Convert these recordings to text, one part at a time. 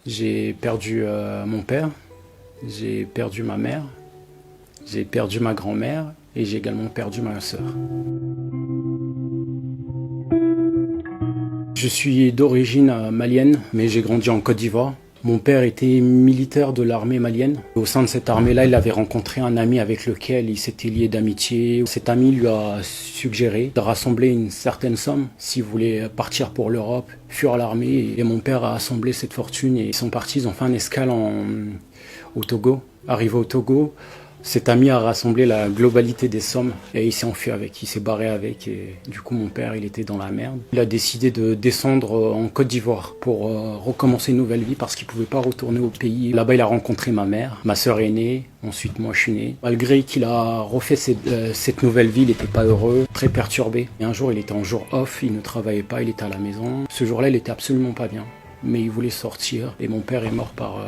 J'ai perdu mon père, j'ai perdu ma mère, j'ai perdu ma grand-mère et j'ai également perdu ma sœur. Je suis d'origine malienne, mais j'ai grandi en Côte d'Ivoire. Mon père était militaire de l'armée malienne. Au sein de cette armée-là, il avait rencontré un ami avec lequel il s'était lié d'amitié. Cet ami lui a suggéré de rassembler une certaine somme s'il voulait partir pour l'Europe, fuir l'armée. Et mon père a assemblé cette fortune et ils sont partis, ils ont fait un escale au Togo. Arrivé au Togo, cet ami a rassemblé la globalité des sommes et il s'est enfui avec, il s'est barré avec et du coup mon père il était dans la merde. Il a décidé de descendre en Côte d'Ivoire pour recommencer une nouvelle vie parce qu'il pouvait pas retourner au pays. Là-bas il a rencontré ma mère, ma sœur est née, ensuite moi je suis né. Malgré qu'il a refait cette nouvelle vie, il n'était pas heureux, très perturbé. Et un jour il était en jour off, il ne travaillait pas, il était à la maison. Ce jour-là il était absolument pas bien, mais il voulait sortir et mon père est mort par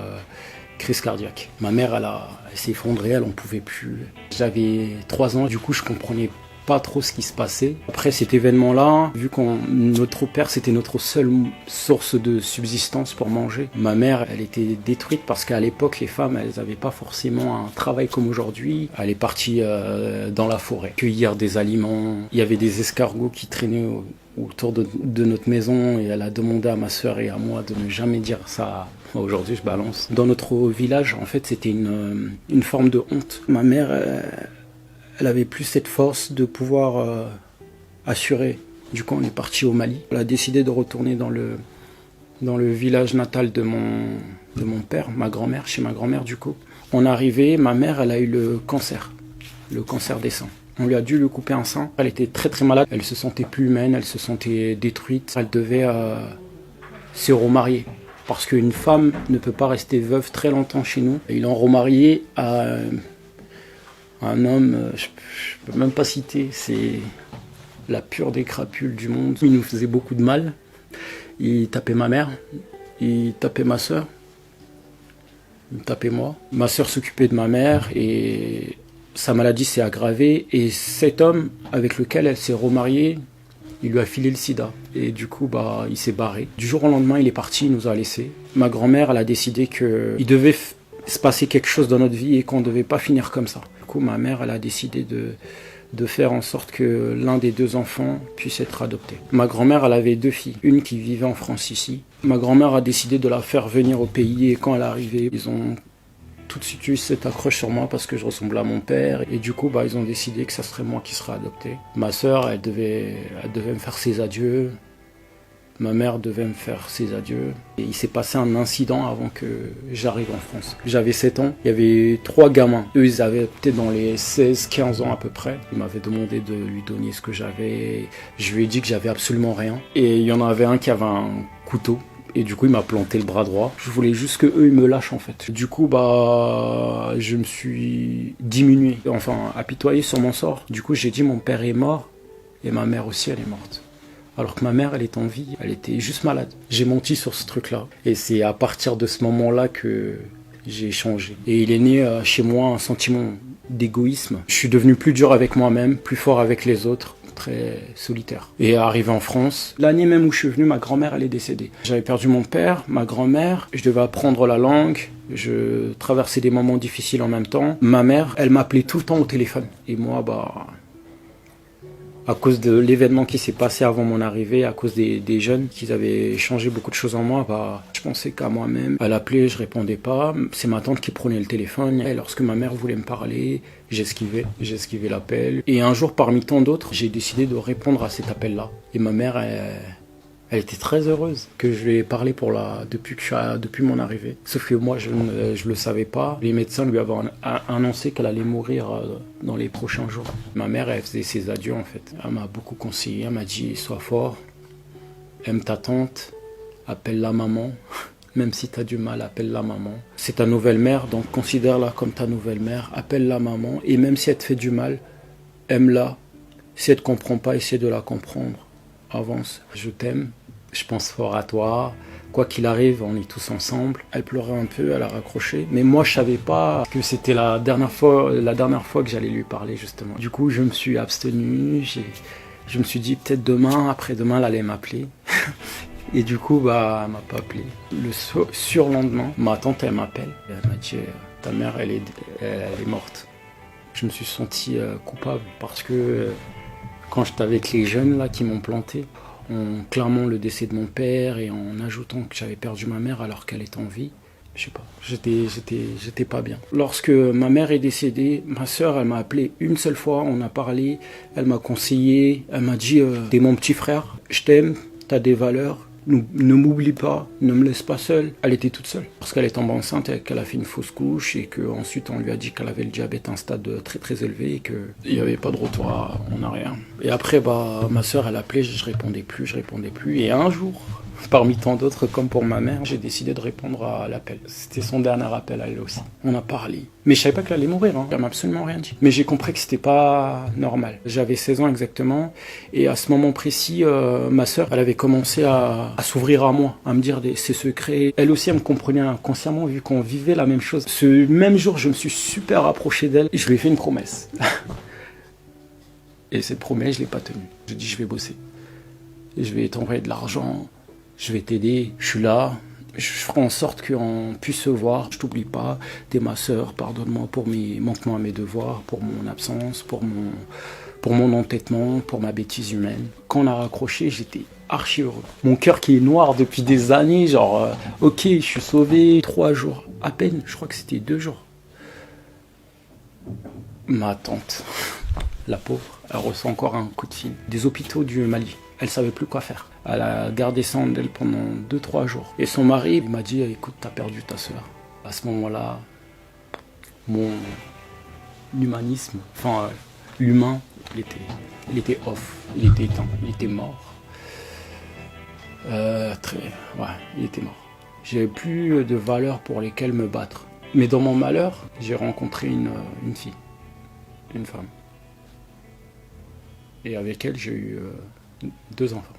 crise cardiaque. Ma mère, elle s'est effondrée, elle en pouvait plus. J'avais 3 ans, du coup, je comprenais pas trop ce qui se passait. Après cet événement-là, vu que notre père, c'était notre seule source de subsistance pour manger, ma mère, elle était détruite parce qu'à l'époque, les femmes, elles n'avaient pas forcément un travail comme aujourd'hui. Elle est partie dans la forêt, cueillir des aliments. Il y avait des escargots qui traînaient autour de notre maison et elle a demandé à ma sœur et à moi de ne jamais dire ça. Aujourd'hui, je balance. Dans notre village, en fait, c'était une forme de honte. Ma mère, elle avait plus cette force de pouvoir assurer. Du coup, on est parti au Mali. Elle a décidé de retourner dans le village natal de mon père, ma grand-mère, chez ma grand-mère du coup. On est arrivé, ma mère, elle a eu le cancer des seins. On lui a dû lui couper un sein. Elle était très très malade. Elle se sentait plus humaine, elle se sentait détruite. Elle devait se remarier. Parce qu'une femme ne peut pas rester veuve très longtemps chez nous. Ils l'ont remariée à un homme, je ne peux même pas citer, c'est la pure des crapules du monde. Il nous faisait beaucoup de mal. Il tapait ma mère, il tapait ma sœur, il tapait moi. Ma sœur s'occupait de ma mère et sa maladie s'est aggravée. Et cet homme avec lequel elle s'est remariée, il lui a filé le sida et du coup il s'est barré. Du jour au lendemain il est parti, il nous a laissés. Ma grand-mère elle a décidé qu'il devait se passer quelque chose dans notre vie et qu'on ne devait pas finir comme ça. Du coup ma mère elle a décidé de faire en sorte que l'un des 2 enfants puisse être adopté. Ma grand-mère elle avait 2 filles, une qui vivait en France ici. Ma grand-mère a décidé de la faire venir au pays et quand elle est arrivée, ils ont tout de suite eu cette accroche sur moi parce que je ressemblais à mon père et du coup ils ont décidé que ça serait moi qui serais adopté. Ma sœur elle devait me faire ses adieux, ma mère devait me faire ses adieux et il s'est passé un incident avant que j'arrive en France. J'avais 7 ans, il y avait 3 gamins, eux ils avaient peut-être dans les 16-15 ans à peu près. Ils m'avaient demandé de lui donner ce que j'avais, je lui ai dit que j'avais absolument rien et il y en avait un qui avait un couteau. Et du coup, il m'a planté le bras droit. Je voulais juste que eux ils me lâchent en fait. Du coup, je me suis diminué, enfin apitoyé sur mon sort. Du coup, j'ai dit mon père est mort et ma mère aussi, elle est morte. Alors que ma mère, elle est en vie, elle était juste malade. J'ai menti sur ce truc-là. Et c'est à partir de ce moment-là que j'ai changé. Et il est né chez moi un sentiment d'égoïsme. Je suis devenu plus dur avec moi-même, plus fort avec les autres. Très solitaire. Et arrivé en France, l'année même où je suis venu, ma grand-mère elle est décédée. J'avais perdu mon père, ma grand-mère, je devais apprendre la langue, je traversais des moments difficiles en même temps. Ma mère, elle m'appelait tout le temps au téléphone. Et moi, à cause de l'événement qui s'est passé avant mon arrivée, à cause des jeunes qui avaient changé beaucoup de choses en moi, je pensais qu'à moi-même. Elle appelait, je répondais pas. C'est ma tante qui prenait le téléphone. Et lorsque ma mère voulait me parler, j'esquivais l'appel. Et un jour, parmi tant d'autres, j'ai décidé de répondre à cet appel-là. Et ma mère, elle était très heureuse que je lui ai parlé depuis mon arrivée. Sauf que moi, je le savais pas. Les médecins lui avaient annoncé qu'elle allait mourir dans les prochains jours. Ma mère, elle faisait ses adieux en fait. Elle m'a beaucoup conseillé. Elle m'a dit, sois fort, aime ta tante, appelle la maman. Même si tu as du mal, appelle la maman. C'est ta nouvelle mère, donc considère-la comme ta nouvelle mère. Appelle la maman et même si elle te fait du mal, aime-la. Si elle ne te comprend pas, essaie de la comprendre. Avance, je t'aime, je pense fort à toi, quoi qu'il arrive, on est tous ensemble. Elle pleurait un peu, elle a raccroché, mais moi je savais pas que c'était la dernière fois que j'allais lui parler justement. Du coup je me suis abstenu, je me suis dit peut-être demain, après-demain elle allait m'appeler. Et du coup, bah, elle m'a pas appelé. Le surlendemain, ma tante, elle m'appelle. Elle m'a dit, ta mère, elle est morte. Je me suis senti coupable parce que quand j'étais avec les jeunes là qui m'ont planté, en clamant le décès de mon père et en ajoutant que j'avais perdu ma mère alors qu'elle était en vie, je sais pas, j'étais pas bien. Lorsque ma mère est décédée, ma sœur, elle m'a appelé une seule fois, on a parlé, elle m'a conseillé, elle m'a dit t'es mon petit frère, je t'aime, t'as des valeurs, ne m'oublie pas, ne me laisse pas seule. Elle était toute seule parce qu'elle est tombée enceinte et qu'elle a fait une fausse couche et qu'ensuite on lui a dit qu'elle avait le diabète à un stade très très élevé et qu'il n'y avait pas de retour en arrière. Et après, bah, ma sœur, elle appelait, je répondais plus. Et un jour, parmi tant d'autres, comme pour ma mère, j'ai décidé de répondre à l'appel. C'était son dernier appel à elle aussi. On a parlé. Mais je savais pas qu'elle allait mourir, hein. Elle m'a absolument rien dit. Mais j'ai compris que c'était pas normal. J'avais 16 ans exactement. Et à ce moment précis, ma sœur, elle avait commencé à s'ouvrir à moi, à me dire ses secrets. Elle aussi, elle me comprenait inconsciemment vu qu'on vivait la même chose. Ce même jour, je me suis super approché d'elle et je lui ai fait une promesse. Et cette promesse, je l'ai pas tenue. Je dis, je vais bosser. Et je vais t'envoyer de l'argent. Je vais t'aider, je suis là, je ferai en sorte qu'on puisse se voir, je t'oublie pas, t'es ma sœur, pardonne-moi pour mes manquements à mes devoirs, pour mon absence, pour mon entêtement, pour ma bêtise humaine. Quand on a raccroché, j'étais archi heureux. Mon cœur qui est noir depuis des années, genre, ok, je suis sauvé, 3 jours, à peine, je crois que c'était 2 jours. Ma tante, la pauvre, elle reçoit encore un coup de fil des hôpitaux du Mali. Elle savait plus quoi faire. Elle a gardé ça en elle pendant 2-3 jours. Et son mari m'a dit, écoute, t'as perdu ta sœur. À ce moment-là, mon humanisme, enfin l'humain, il était off, il était éteint, il était mort. Il était mort. J'avais plus de valeurs pour lesquelles me battre. Mais dans mon malheur, j'ai rencontré une fille, une femme. Et avec elle, j'ai eu 2 enfants.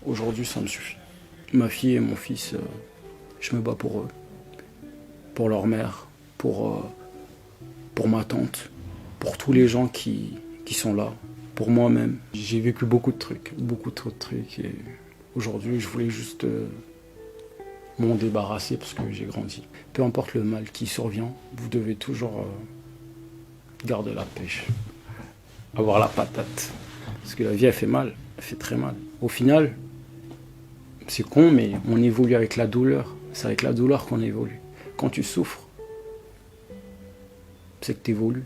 Aujourd'hui, ça me suffit. Ma fille et mon fils, je me bats pour eux, pour leur mère, pour ma tante, pour tous les gens qui sont là, pour moi-même. J'ai vécu beaucoup de trucs, beaucoup trop de trucs. Et aujourd'hui, je voulais juste m'en débarrasser parce que j'ai grandi. Peu importe le mal qui survient, vous devez toujours garder la pêche, avoir la patate. Parce que la vie, elle fait mal, elle fait très mal. Au final, c'est con, mais on évolue avec la douleur. C'est avec la douleur qu'on évolue. Quand tu souffres, c'est que tu évolues.